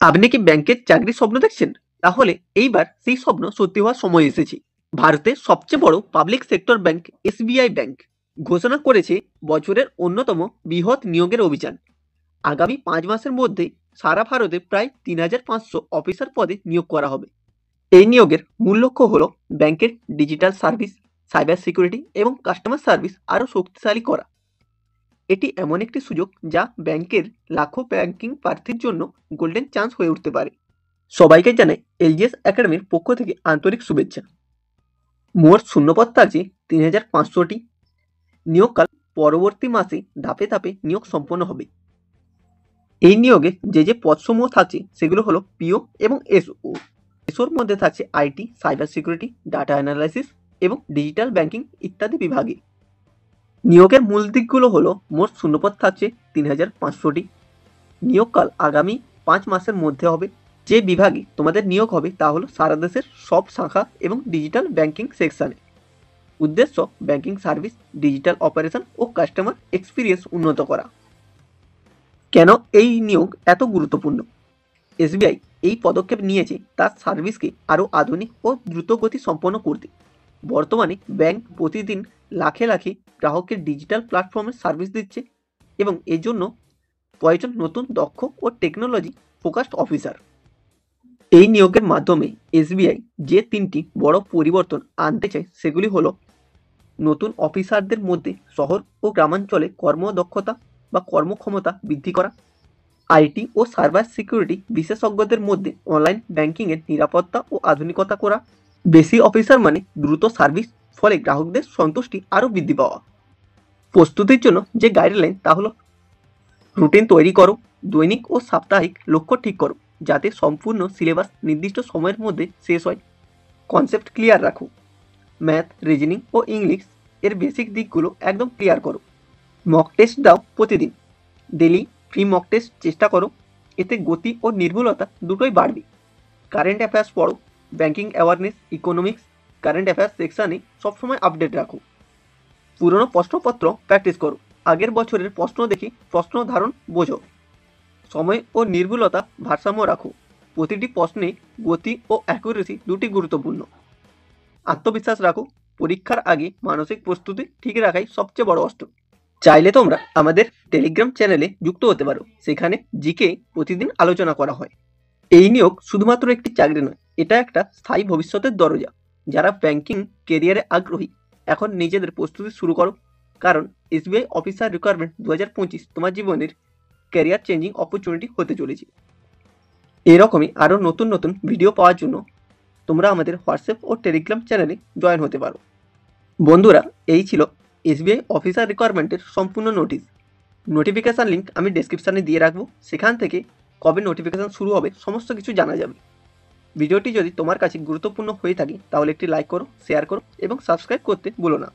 আপনি কি ব্যাংকের চাকরির স্বপ্ন দেখছেন? তাহলে এইবার সেই স্বপ্ন সত্যি হওয়ার সময় এসেছে। ভারতের সবচেয়ে বড় public sector bank SBI bank ঘোষণা করেছে বছরের অন্যতম বৃহৎ নিয়োগের অভিযান। আগামী 5 মাসের মধ্যে সারা ভারতে প্রায় 3500 অফিসার পদে নিয়োগ করা হবে। এই নিয়োগের মূল লক্ষ্য হল ব্যাংকের ডিজিটাল সার্ভিস, সাইবার সিকিউরিটি এবং কাস্টমার সার্ভিস আরও শক্তিশালী করা। এটি এমন একটি সুযোগ যা ব্যাংকের লাখো ব্যাংকিং প্রার্থীর জন্য গোল্ডেন চান্স হয়ে উঠতে পারে। সবাইকে জানাই এলজিএস একাডেমির পক্ষ থেকে আন্তরিক শুভেচ্ছা। মোট শূন্যপদ থাকছে 3500টি। নিয়োগকাল পরবর্তী মাসে ধাপে ধাপে নিয়োগ সম্পন্ন হবে। এই নিয়োগে যে পদসমূহ থাকছে সেগুলো হলো পিও এবং এসও। এসওর মধ্যে থাকছে IT, cyber security, data analysis এবং ডিজিটাল ব্যাংকিং ইত্যাদি বিভাগে। নিয়োগের মূল দিকগুলো হলো মোট শূন্যপদ থাকছে 3500টি। নিয়োগকাল আগামী 5 মাসের মধ্যে হবে। যে বিভাগে তোমাদের নিয়োগ হবে তা হলো সারা দেশের সব শাখা এবং ডিজিটাল ব্যাংকিং সেকশনে। উদ্দেশ্য ব্যাংকিং সার্ভিস, ডিজিটাল অপারেশন ও কাস্টমার এক্সপিরিয়েন্স উন্নত করা। কেন এই নিয়োগ এত গুরুত্বপূর্ণ? এসবিআই এই পদক্ষেপ নিয়েছে তার সার্ভিসকে আরও আধুনিক ও দ্রুতগতি সম্পন্ন করতে। বর্তমানে ব্যাংক প্রতিদিন লাখে লাখে গ্রাহকের ডিজিটাল প্ল্যাটফর্মের সার্ভিস দিচ্ছে এবং এর জন্য প্রয়োজন নতুন দক্ষ ও টেকনোলজি ফোকাসড অফিসার। এই নিয়োগের মাধ্যমে এসবিআই যে 3টি বড় পরিবর্তন আনতে চায় সেগুলি হলো নতুন অফিসারদের মধ্যে শহর ও গ্রামাঞ্চলে কর্মদক্ষতা বা কর্মক্ষমতা বৃদ্ধি করা, আইটি ও সাইবার সিকিউরিটি বিশেষজ্ঞদের মধ্যে অনলাইন ব্যাংকিংয়ের নিরাপত্তা ও আধুনিকতা করা। বেশি অফিসার মানে দ্রুত সার্ভিস, ফলে গ্রাহকদের সন্তুষ্টি আরও বৃদ্ধি পাওয়া। প্রস্তুতির জন্য যে গাইডলাইন তা হলো রুটিন তৈরি করো, দৈনিক ও সাপ্তাহিক লক্ষ্য ঠিক করো যাতে সম্পূর্ণ সিলেবাস নির্দিষ্ট সময়ের মধ্যে শেষ হয়। কনসেপ্ট ক্লিয়ার রাখো, ম্যাথ, রিজনিং ও ইংলিশ এর বেসিক দিকগুলো একদম ক্লিয়ার করো। মক টেস্ট দাও প্রতিদিন, ডেলি ফ্রি মক টেস্ট চেষ্টা করো, এতে গতি ও নির্ভুলতা দুটোই বাড়বে। কারেন্ট অ্যাফেয়ার্স পড়ো, banking awareness, economics, current affairs সেকশানে সবসময় আপডেট রাখো। পুরনো প্রশ্নপত্র প্র্যাকটিস করো, আগের বছরের প্রশ্ন দেখে প্রশ্ন ধারণ বোঝো। সময় ও নির্ভুলতা ভারসাম্য রাখো, প্রতিটি প্রশ্নে গতি ও অ্যাকুরেসি দুটি গুরুত্বপূর্ণ। আত্মবিশ্বাস রাখো, পরীক্ষার আগে মানসিক প্রস্তুতি ঠিক রাখাই সবচেয়ে বড় অস্ত্র। চাইলে তোমরা আমাদের টেলিগ্রাম চ্যানেলে যুক্ত হতে পারো, সেখানে জিকে প্রতিদিন আলোচনা করা হয়। এই নিয়োগ শুধুমাত্র একটি চাকরি নয়, এটা একটা স্থায়ী ভবিষ্যতের দরজা। যারা ব্যাংকিং কেরিয়ারে আগ্রহী এখন নিজেদের প্রস্তুতি শুরু করো, কারণ এসবিআই অফিসার রিকোয়ারমেন্ট 2025 তোমার জীবনের ক্যারিয়ার চেঞ্জিং অপরচুনিটি হতে চলেছে। এরকমই আরও নতুন নতুন ভিডিও পাওয়ার জন্য তোমরা আমাদের হোয়াটসঅ্যাপ ও টেলিগ্রাম চ্যানেলে জয়েন হতে পারো। বন্ধুরা, এই ছিল এসবিআই অফিসার রিকোয়ারমেন্টের সম্পূর্ণ নোটিফিকেশান লিঙ্ক আমি ডেসক্রিপশানে দিয়ে রাখবো। সেখান থেকে কবে নোটিফিকেশান শুরু হবে সমস্ত কিছু জানা যাবে। ভিডিওটি যদি তোমার কাছে গুরুত্বপূর্ণ হয়ে থাকে তাহলে একটি লাইক করো, শেয়ার করো এবং সাবস্ক্রাইব করতে ভুলো না।